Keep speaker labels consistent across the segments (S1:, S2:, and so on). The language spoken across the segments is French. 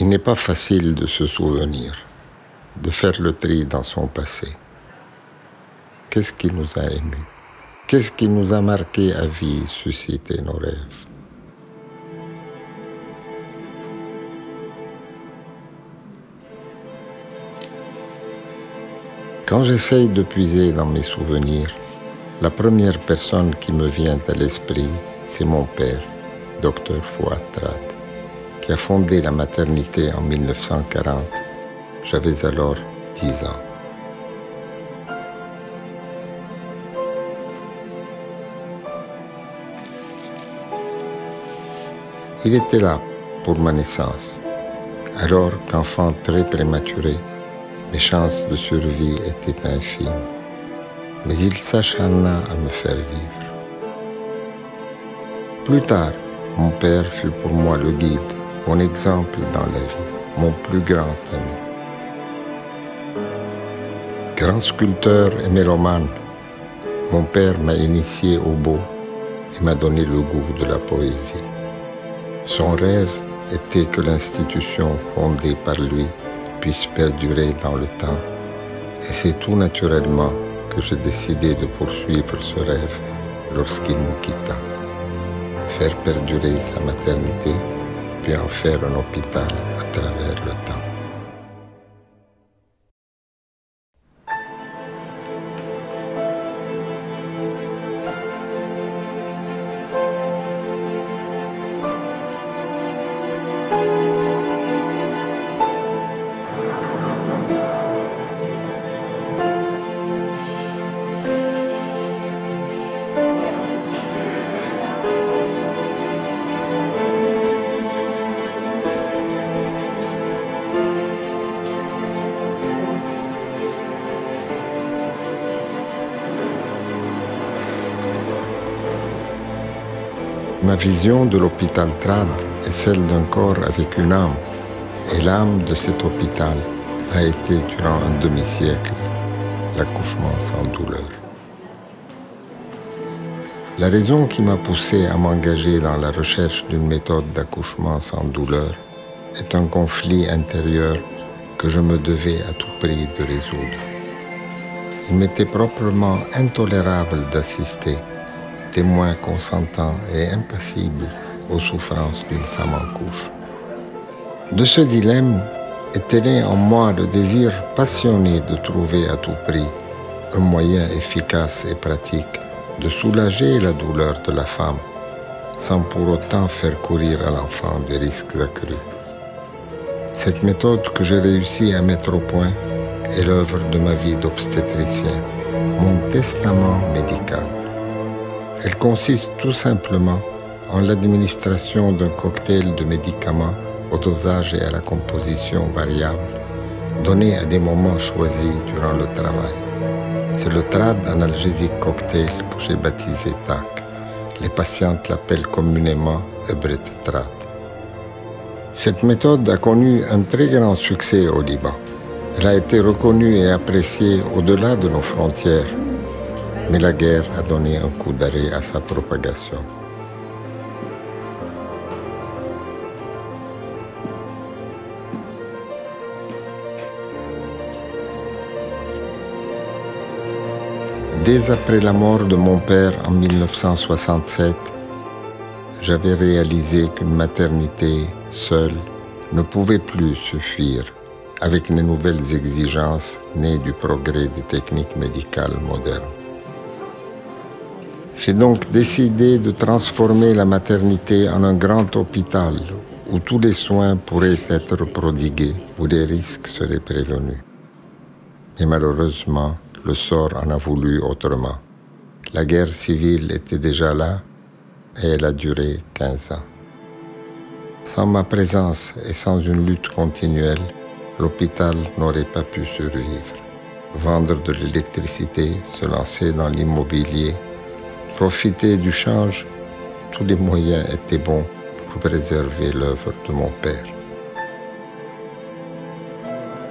S1: Il n'est pas facile de se souvenir, de faire le tri dans son passé. Qu'est-ce qui nous a émus? Qu'est-ce qui nous a marqué à vie, suscité nos rêves? Quand j'essaye de puiser dans mes souvenirs, la première personne qui me vient à l'esprit, c'est mon père, Dr Fouad Trad, qui a fondé la maternité en 1940. J'avais alors 10 ans. Il était là pour ma naissance, alors qu'enfant très prématuré, mes chances de survie étaient infimes. Mais il s'acharna à me faire vivre. Plus tard, mon père fut pour moi le guide, mon exemple dans la vie, mon plus grand ami. Grand sculpteur et mélomane, mon père m'a initié au beau et m'a donné le goût de la poésie. Son rêve était que l'institution fondée par lui puisse perdurer dans le temps, et c'est tout naturellement que j'ai décidé de poursuivre ce rêve lorsqu'il nous quitta. Faire perdurer sa maternité, puis en faire un hôpital à travers le temps. Ma vision de l'hôpital Trad est celle d'un corps avec une âme, et l'âme de cet hôpital a été, durant un demi-siècle, l'accouchement sans douleur. La raison qui m'a poussé à m'engager dans la recherche d'une méthode d'accouchement sans douleur est un conflit intérieur que je me devais à tout prix de résoudre. Il m'était proprement intolérable d'assister, témoin consentant et impassible aux souffrances d'une femme en couche. De ce dilemme était né en moi le désir passionné de trouver à tout prix un moyen efficace et pratique de soulager la douleur de la femme sans pour autant faire courir à l'enfant des risques accrus. Cette méthode que j'ai réussi à mettre au point est l'œuvre de ma vie d'obstétricien, mon testament médical. Elle consiste tout simplement en l'administration d'un cocktail de médicaments au dosage et à la composition variable, donné à des moments choisis durant le travail. C'est le Trad analgésique cocktail que j'ai baptisé TAC. Les patientes l'appellent communément Ebret Trad. Cette méthode a connu un très grand succès au Liban. Elle a été reconnue et appréciée au-delà de nos frontières. Mais la guerre a donné un coup d'arrêt à sa propagation. Dès après la mort de mon père en 1967, j'avais réalisé qu'une maternité seule ne pouvait plus suffire avec les nouvelles exigences nées du progrès des techniques médicales modernes. J'ai donc décidé de transformer la maternité en un grand hôpital où tous les soins pourraient être prodigués, où les risques seraient prévenus. Mais malheureusement, le sort en a voulu autrement. La guerre civile était déjà là et elle a duré 15 ans. Sans ma présence et sans une lutte continuelle, l'hôpital n'aurait pas pu survivre. Vendre de l'électricité, se lancer dans l'immobilier, profiter du change, tous les moyens étaient bons pour préserver l'œuvre de mon père.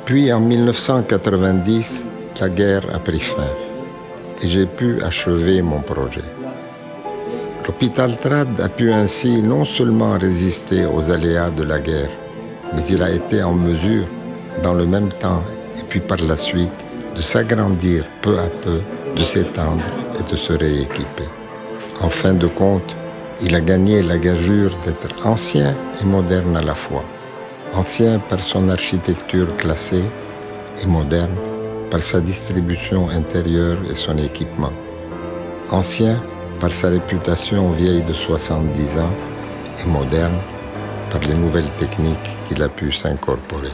S1: Puis en 1990, la guerre a pris fin et j'ai pu achever mon projet. L'hôpital Trad a pu ainsi non seulement résister aux aléas de la guerre, mais il a été en mesure, dans le même temps et puis par la suite, de s'agrandir peu à peu, de s'étendre et de se rééquiper. En fin de compte, il a gagné la gageure d'être ancien et moderne à la fois. Ancien par son architecture classée et moderne par sa distribution intérieure et son équipement. Ancien par sa réputation vieille de 70 ans et moderne par les nouvelles techniques qu'il a pu s'incorporer.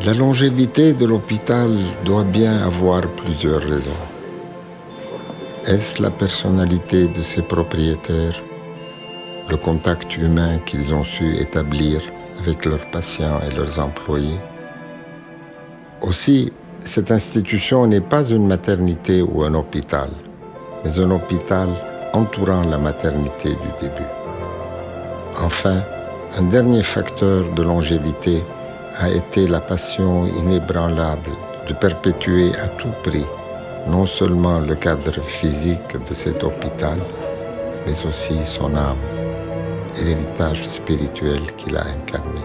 S1: La longévité de l'hôpital doit bien avoir plusieurs raisons. Est-ce la personnalité de ses propriétaires, le contact humain qu'ils ont su établir avec leurs patients et leurs employés? Aussi, cette institution n'est pas une maternité ou un hôpital, mais un hôpital entourant la maternité du début. Enfin, un dernier facteur de longévité a été la passion inébranlable de perpétuer à tout prix non seulement le cadre physique de cet hôpital, mais aussi son âme et l'héritage spirituel qu'il a incarné.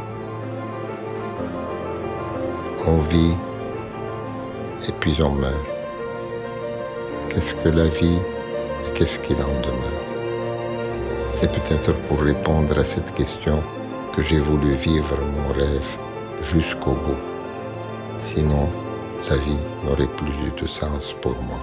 S1: On vit et puis on meurt. Qu'est-ce que la vie et qu'est-ce qu'il en demeure? C'est peut-être pour répondre à cette question que j'ai voulu vivre mon rêve jusqu'au bout. Sinon, la vie n'aurait plus eu de sens pour moi.